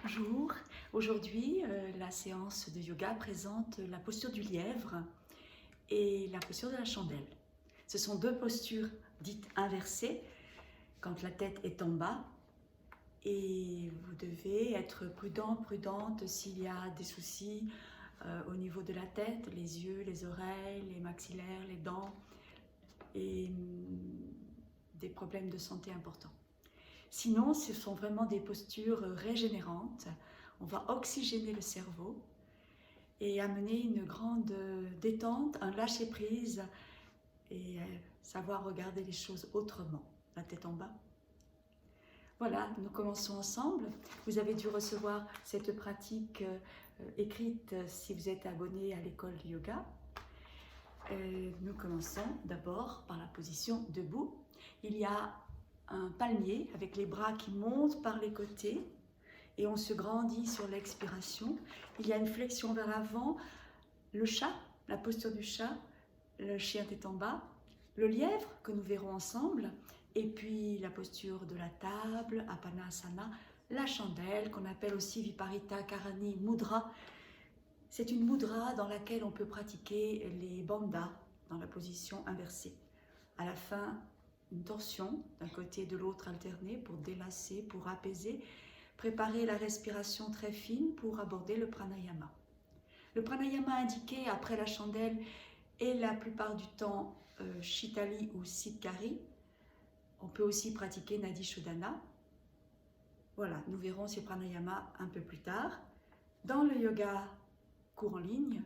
Bonjour, aujourd'hui la séance de yoga présente la posture du lièvre et la posture de la chandelle. Ce sont deux postures dites inversées quand la tête est en bas et vous devez être prudente s'il y a des soucis au niveau de la tête, les yeux, les oreilles, les maxillaires, les dents et des problèmes de santé importants. Sinon, ce sont vraiment des postures régénérantes. On va oxygéner le cerveau et amener une grande détente, un lâcher-prise et savoir regarder les choses autrement, la tête en bas. Voilà, nous commençons ensemble. Vous avez dû recevoir cette pratique écrite si vous êtes abonné à l'école de yoga. Nous commençons d'abord par la position debout. Il y a un palmier avec les bras qui montent par les côtés et on se grandit sur l'expiration. Il y a une flexion vers l'avant, le chat, la posture du chat, le chien tête en bas, le lièvre que nous verrons ensemble, et puis la posture de la table, Apanasana, la chandelle qu'on appelle aussi Viparita Karani Mudra. C'est une mudra dans laquelle on peut pratiquer les bandhas dans la position inversée. À la fin, une torsion d'un côté et de l'autre alternée pour délasser, pour apaiser, préparer la respiration très fine pour aborder le pranayama. Le pranayama indiqué après la chandelle est la plupart du temps Shitali ou Siddhkari. On peut aussi pratiquer Nadi Shodhana. Voilà, nous verrons ces pranayamas un peu plus tard. Dans le yoga cours en ligne,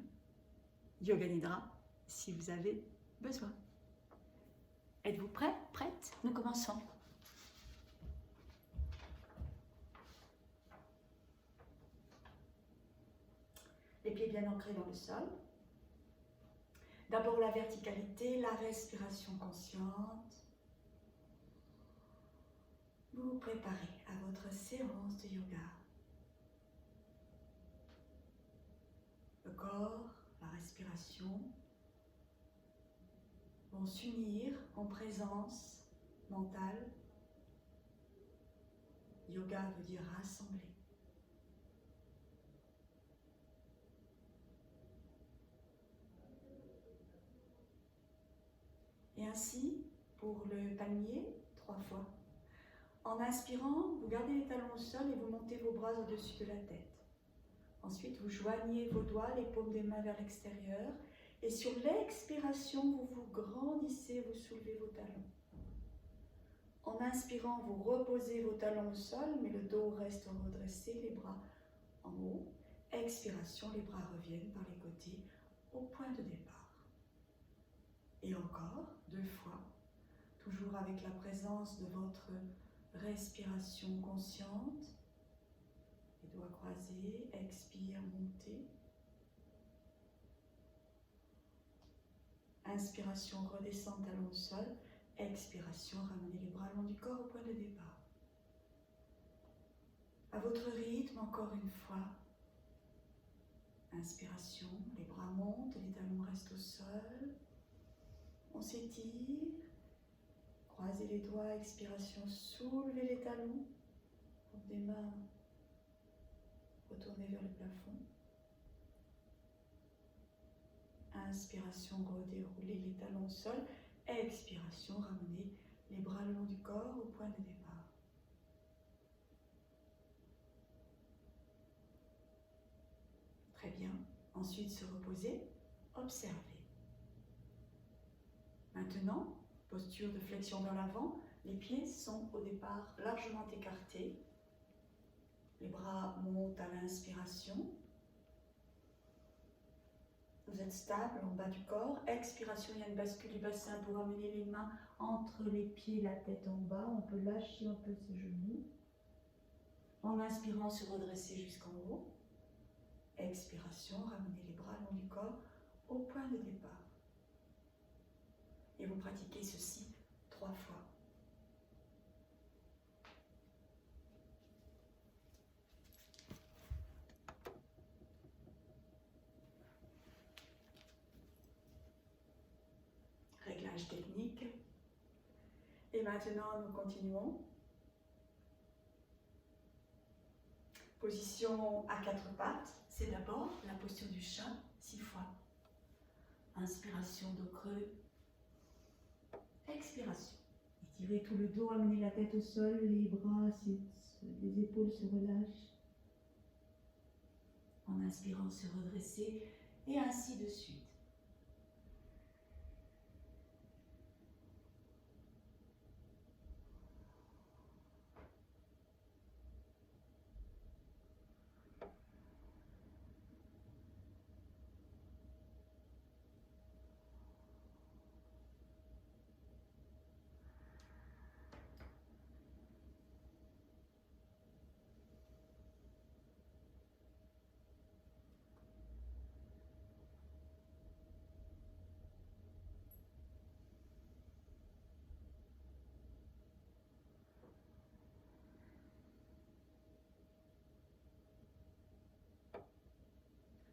Yoga Nidra, si vous avez besoin. Êtes-vous prêts? Prête? Nous commençons. Les pieds bien ancrés dans le sol. D'abord la verticalité, la respiration consciente. Vous vous préparez à votre séance de yoga. Le corps, la respiration vont s'unir en présence mentale. Yoga veut dire rassembler. Et ainsi, pour le palmier, 3 fois. En inspirant, vous gardez les talons au sol et vous montez vos bras au-dessus de la tête. Ensuite, vous joignez vos doigts, les paumes des mains vers l'extérieur. Et sur l'expiration, vous vous grandissez, vous soulevez vos talons. En inspirant, vous reposez vos talons au sol, mais le dos reste redressé, les bras en haut. Expiration, les bras reviennent par les côtés au point de départ. Et encore, 2 fois, toujours avec la présence de votre respiration consciente. Les doigts croisés, expire, montez. Inspiration, redescend, talon au sol. Expiration, ramenez les bras le long du corps au point de départ. À votre rythme, encore une fois. Inspiration, les bras montent, les talons restent au sol. On s'étire. Croisez les doigts, expiration, soulevez les talons. Paume des mains, retournez vers le plafond. Inspiration, redéroulez les talons au sol. Expiration, ramenez les bras le long du corps au point de départ. Très bien. Ensuite, se reposer, observer. Maintenant, posture de flexion vers l'avant. Les pieds sont au départ largement écartés. Les bras montent à l'inspiration. Vous êtes stable en bas du corps. Expiration, il y a une bascule du bassin pour amener les mains entre les pieds, la tête en bas. On peut lâcher un peu ses genoux. En inspirant, se redresser jusqu'en haut. Expiration, ramenez les bras le long du corps au point de départ. Et vous pratiquez ceci 3 fois. Réglage technique. Et maintenant, nous continuons. Position à quatre pattes, c'est d'abord la posture du chat, 6 fois. Inspiration, dos creux. Expiration. Étirez tout le dos, amenez la tête au sol, les bras, les épaules se relâchent. En inspirant, se redresser et ainsi de suite.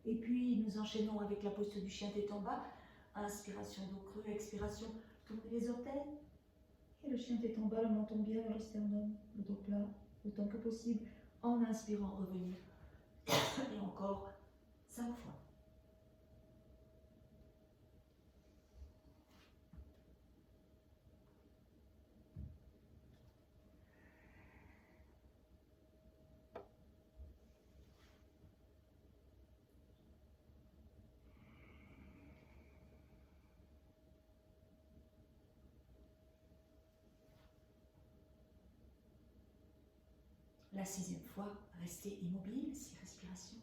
Et puis, nous enchaînons avec la posture du chien tête en bas. Inspiration, dos creux, expiration, tournez les orteils. Et le chien tête en bas, le menton bien vers le sternum, le dos plat, autant que possible. En inspirant, revenir. Et encore 5 fois. La 6e fois, restez immobile, 6 respirations.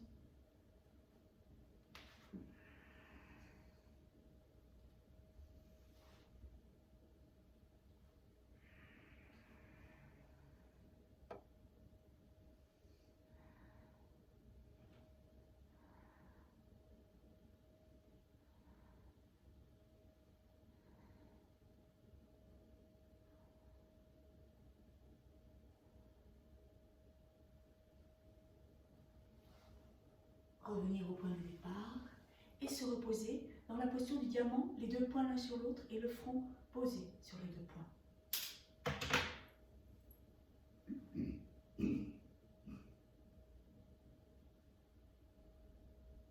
Revenir au point de départ et se reposer dans la posture du diamant, les deux poings l'un sur l'autre et le front posé sur les deux poings.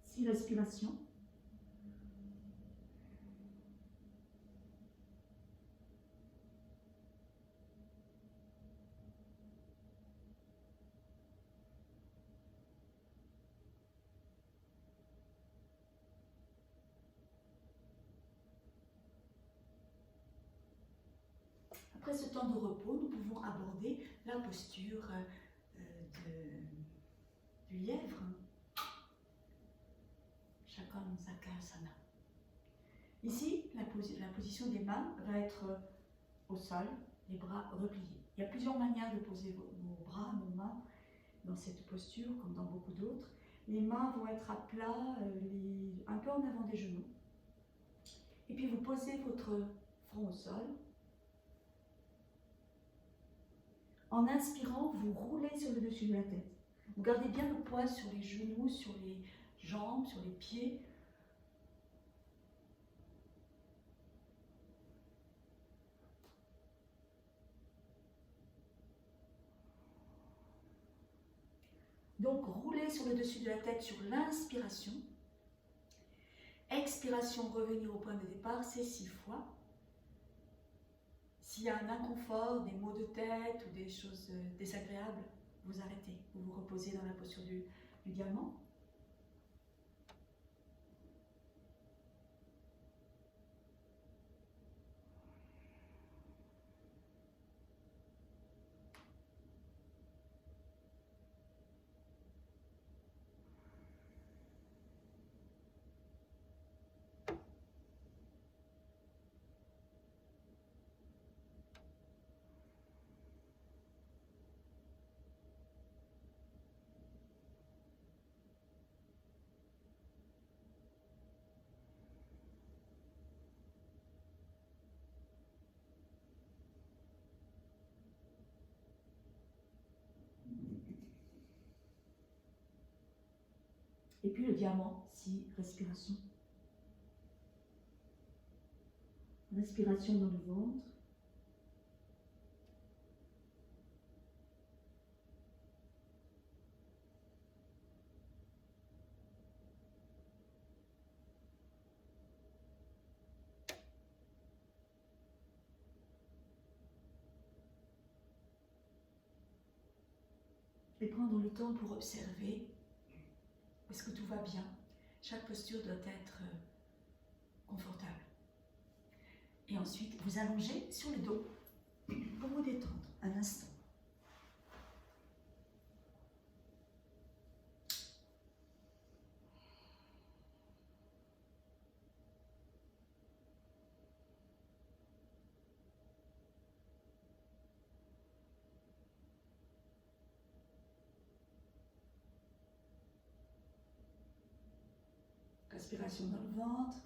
6 respirations. Après ce temps de repos, nous pouvons aborder la posture du lièvre, Shakansakasana. Ici, la position des mains va être au sol, les bras repliés. Il y a plusieurs manières de poser nos bras, nos mains dans cette posture, comme dans beaucoup d'autres. Les mains vont être à plat, un peu en avant des genoux. Et puis vous posez votre front au sol. En inspirant, vous roulez sur le dessus de la tête. Vous gardez bien le poids sur les genoux, sur les jambes, sur les pieds. Donc, roulez sur le dessus de la tête sur l'inspiration. Expiration, revenir au point de départ, c'est 6 fois. S'il y a un inconfort, des maux de tête ou des choses désagréables, vous arrêtez. Vous vous reposez dans la posture du diamant. Et puis le diamant, 6 respirations. Respiration dans le ventre. Et prendre le temps pour observer, est-ce que tout va bien? Chaque posture doit être confortable. Et ensuite, vous allongez sur le dos pour vous détendre un instant. Respiration dans le ventre.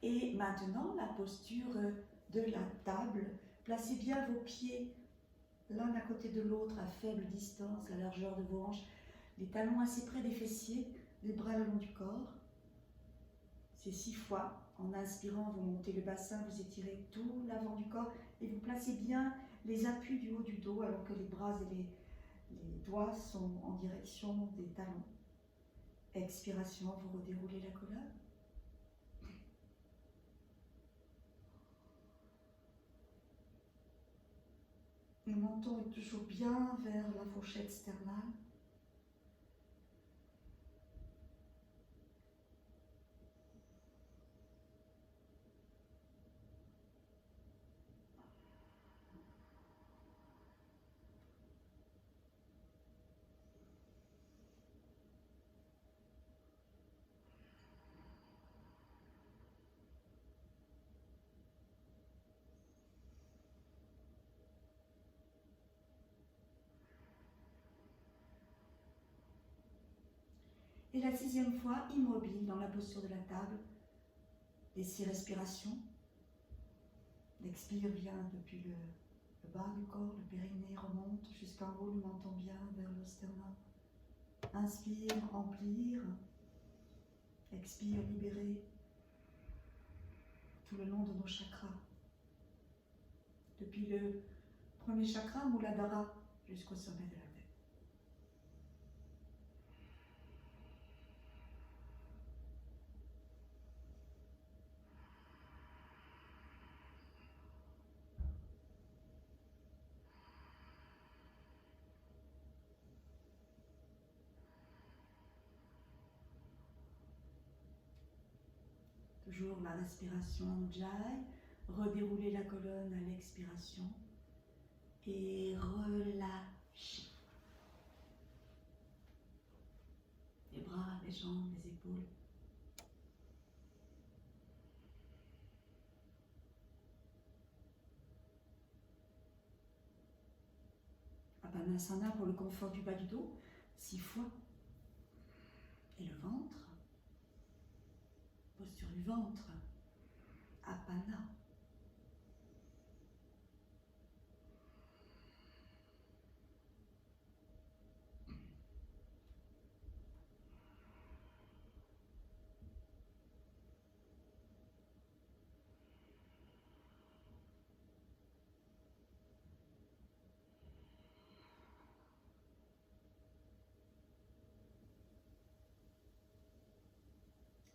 Et maintenant, la posture de la table. Placez bien vos pieds l'un à côté de l'autre à faible distance, la largeur de vos hanches, les talons assez près des fessiers, les bras le long du corps. C'est 6 fois. En inspirant, vous montez le bassin, vous étirez tout l'avant du corps et vous placez bien les appuis du haut du dos alors que les bras et les doigts sont en direction des talons. Expiration, vous redéroulez la colonne. Le menton est toujours bien vers la fourchette sternale. Et la 6e fois, immobile dans la posture de la table, les 6 respirations. L'expire vient depuis le bas du corps, le périnée remonte jusqu'en haut, le menton bien vers le sternum. Inspire, remplir. Expire, libérer tout le long de nos chakras. Depuis le premier chakra, Muladhara, jusqu'au sommet de la tête. Toujours la respiration Ujjayi, redérouler la colonne à l'expiration et relâcher. Les bras, les jambes, les épaules. Apanasana pour le confort du bas du dos, 6 fois. Et le ventre, posture du ventre, Apana.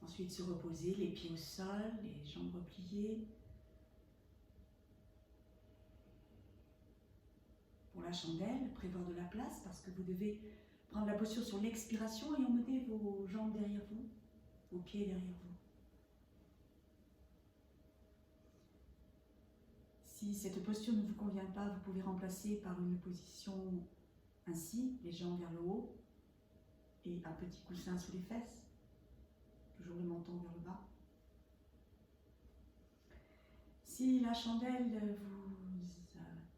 Ensuite, se reposer, les pieds au sol, les jambes repliées. Pour la chandelle, prévoir de la place parce que vous devez prendre la posture sur l'expiration et emmener vos jambes derrière vous, vos pieds derrière vous. Si cette posture ne vous convient pas, vous pouvez remplacer par une position ainsi, les jambes vers le haut et un petit coussin sous les fesses. Toujours le menton vers le bas. Si la chandelle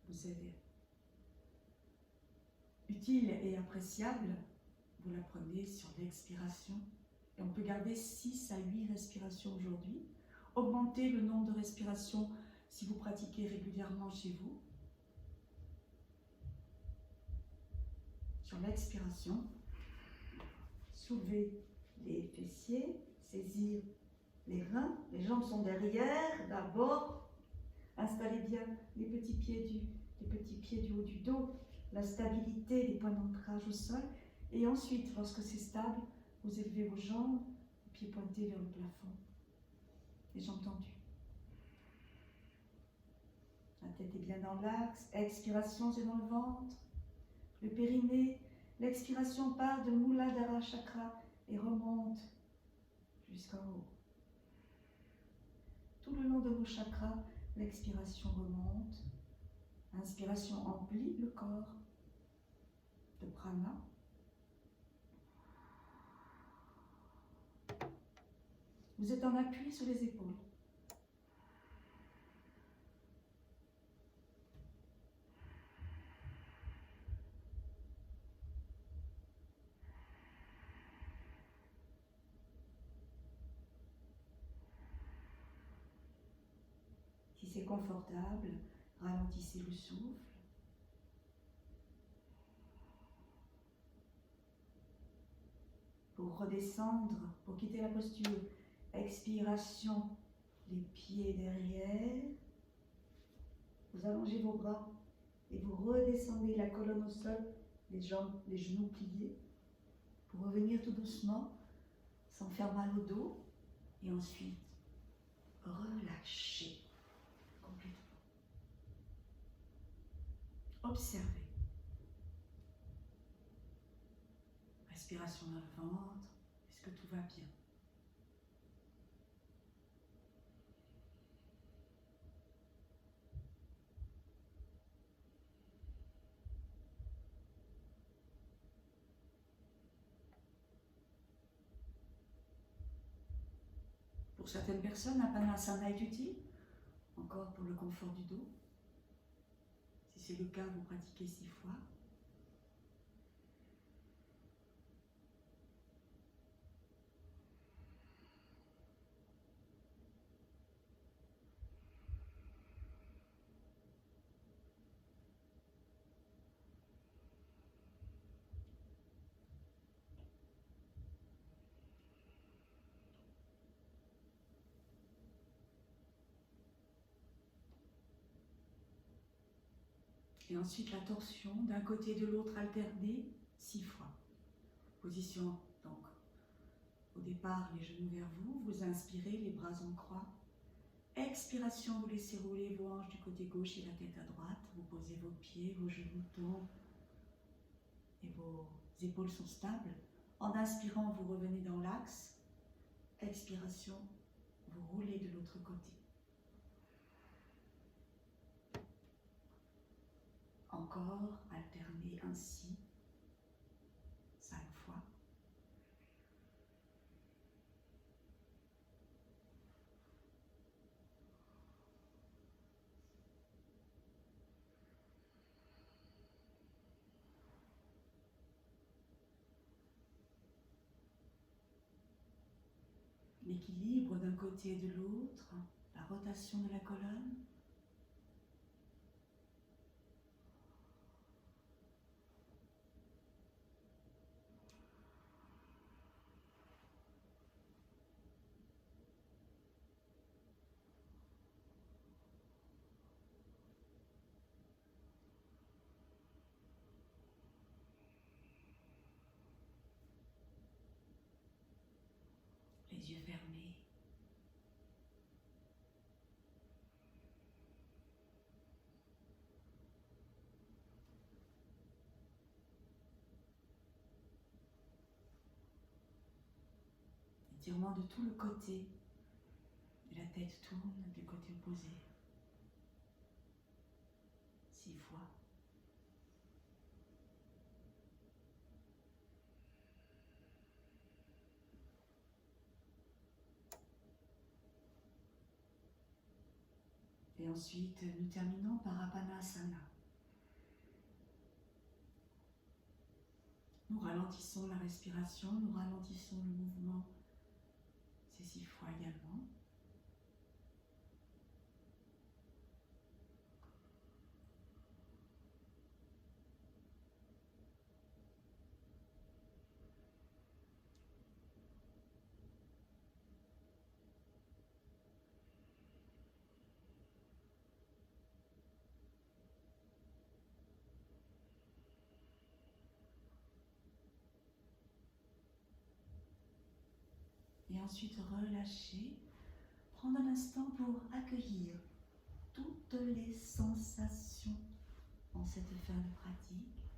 vous est utile et appréciable, vous la prenez sur l'expiration. Et on peut garder 6 à 8 respirations aujourd'hui. Augmentez le nombre de respirations si vous pratiquez régulièrement chez vous. Sur l'expiration, soulevez les fessiers, saisir les reins, les jambes sont derrière, d'abord, installez bien les petits pieds du haut du dos, la stabilité des points d'ancrage au sol, et ensuite, lorsque c'est stable, vous élevez vos jambes, les pieds pointés vers le plafond, les jambes tendues. La tête est bien dans l'axe, expiration c'est dans le ventre, le périnée L'expiration part de Muladhara Chakra et remonte jusqu'en haut. Tout le long de vos chakras, l'expiration remonte. L'inspiration emplit le corps de prana. Vous êtes en appui sur les épaules. Si c'est confortable, ralentissez le souffle. Pour redescendre, pour quitter la posture, expiration, les pieds derrière. Vous allongez vos bras et vous redescendez la colonne au sol, les jambes, les genoux pliés, pour revenir tout doucement, sans faire mal au dos, et ensuite relâchez complètement. Observez. Respiration dans le ventre, est-ce que tout va bien? Pour certaines personnes, Apanasana est utile, encore pour le confort du dos. Si c'est le cas, vous pratiquez 6 fois. Et ensuite la torsion d'un côté et de l'autre alternée 6 fois. Position donc au départ les genoux vers vous, vous inspirez les bras en croix. Expiration, vous laissez rouler vos hanches du côté gauche et la tête à droite. Vous posez vos pieds, vos genoux tombent et vos épaules sont stables. En inspirant, vous revenez dans l'axe. Expiration, vous roulez de l'autre côté. Encore, alternez ainsi 5 fois. L'équilibre d'un côté et de l'autre, la rotation de la colonne. Les yeux fermés. Étirement de tout le côté. Et la tête tourne du côté opposé. 6 fois. Et ensuite, nous terminons par Apanasana. Nous ralentissons la respiration, nous ralentissons le mouvement, c'est 6 fois également. Et ensuite relâcher, prendre un instant pour accueillir toutes les sensations en cette fin de pratique.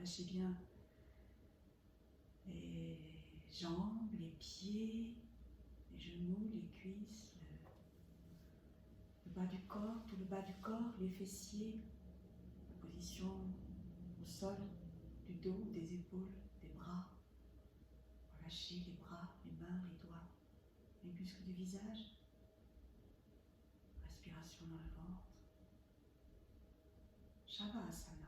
relâchez bien les jambes, les pieds, les genoux, les cuisses, le bas du corps, tout le bas du corps, les fessiers, la position au sol, du dos, des épaules, des bras. Relâchez les bras, les mains, les doigts, les muscles du visage. Respiration dans le ventre. Shavasana.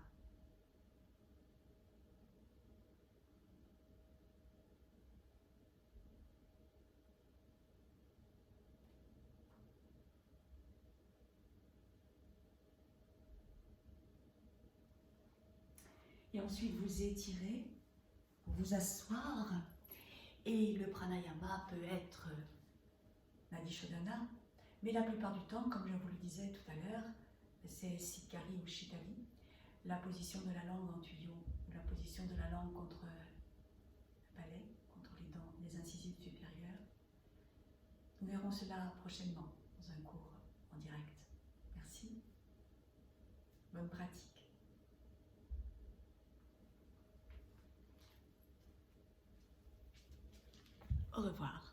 Et ensuite vous étirez pour vous asseoir. Et le pranayama peut être Nadishodhana, mais la plupart du temps, comme je vous le disais tout à l'heure, c'est Siddhikari ou Shitali, la position de la langue en tuyau, ou la position de la langue contre le palais, contre les dents, les incisives supérieures. Nous verrons cela prochainement dans un cours en direct. Merci. Bonne pratique. Au revoir.